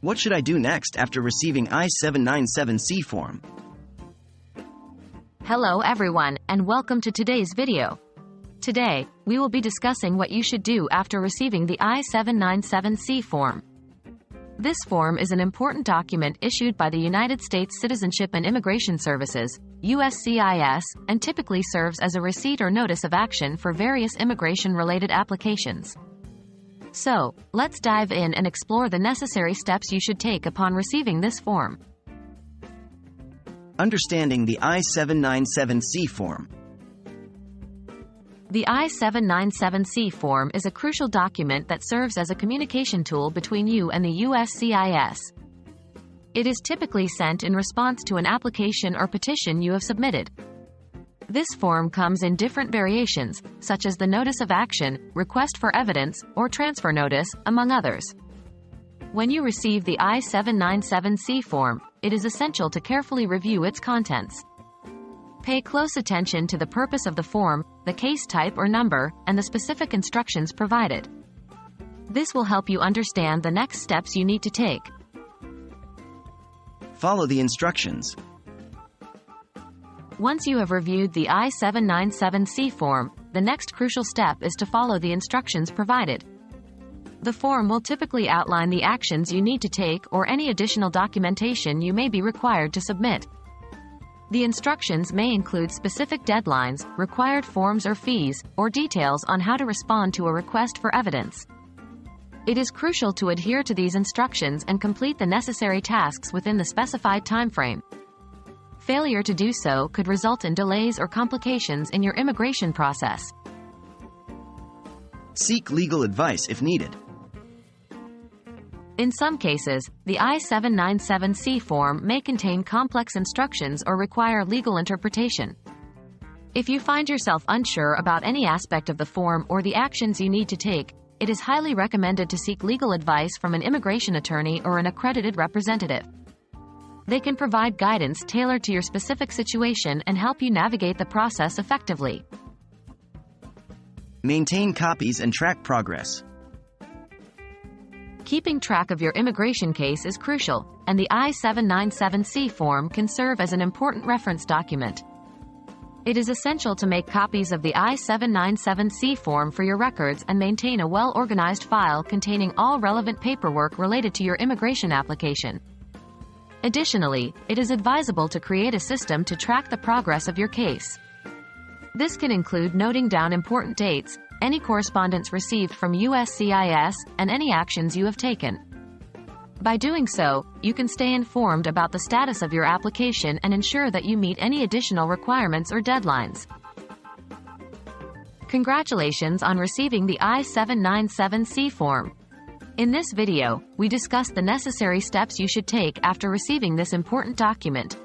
What should I do next after receiving I-797C form? Hello everyone, and welcome to today's video. Today, we will be discussing what you should do after receiving the I-797C form. This form is an important document issued by the United States Citizenship and Immigration Services, USCIS, and typically serves as a receipt or notice of action for various immigration-related applications. So, let's dive in and explore the necessary steps you should take upon receiving this form. Understanding the I-797C form. The I-797C form is a crucial document that serves as a communication tool between you and the USCIS. It is typically sent in response to an application or petition you have submitted. This form comes in different variations, such as the Notice of Action, Request for Evidence, or Transfer Notice, among others. When you receive the I-797C form, it is essential to carefully review its contents. Pay close attention to the purpose of the form, the case type or number, and the specific instructions provided. This will help you understand the next steps you need to take. Follow the instructions. Once you have reviewed the I-797C form, the next crucial step is to follow the instructions provided. The form will typically outline the actions you need to take or any additional documentation you may be required to submit. The instructions may include specific deadlines, required forms or fees, or details on how to respond to a request for evidence. It is crucial to adhere to these instructions and complete the necessary tasks within the specified timeframe. Failure to do so could result in delays or complications in your immigration process. Seek legal advice if needed. In some cases, the I-797C form may contain complex instructions or require legal interpretation. If you find yourself unsure about any aspect of the form or the actions you need to take, it is highly recommended to seek legal advice from an immigration attorney or an accredited representative. They can provide guidance tailored to your specific situation and help you navigate the process effectively. Maintain copies and track progress. Keeping track of your immigration case is crucial, and the I-797C form can serve as an important reference document. It is essential to make copies of the I-797C form for your records and maintain a well-organized file containing all relevant paperwork related to your immigration application. Additionally, it is advisable to create a system to track the progress of your case. This can include noting down important dates, any correspondence received from USCIS, and any actions you have taken. By doing so, you can stay informed about the status of your application and ensure that you meet any additional requirements or deadlines. Congratulations on receiving the I-797C form. In this video, we discussed the necessary steps you should take after receiving this important document.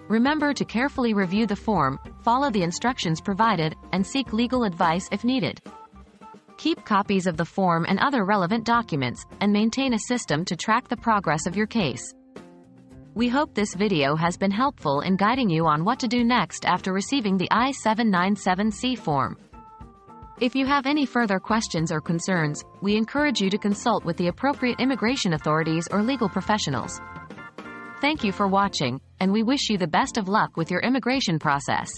Remember to carefully review the form, follow the instructions provided, and seek legal advice if needed. Keep copies of the form and other relevant documents, and maintain a system to track the progress of your case. We hope this video has been helpful in guiding you on what to do next after receiving the I-797C form. If you have any further questions or concerns, we encourage you to consult with the appropriate immigration authorities or legal professionals. Thank you for watching, and we wish you the best of luck with your immigration process.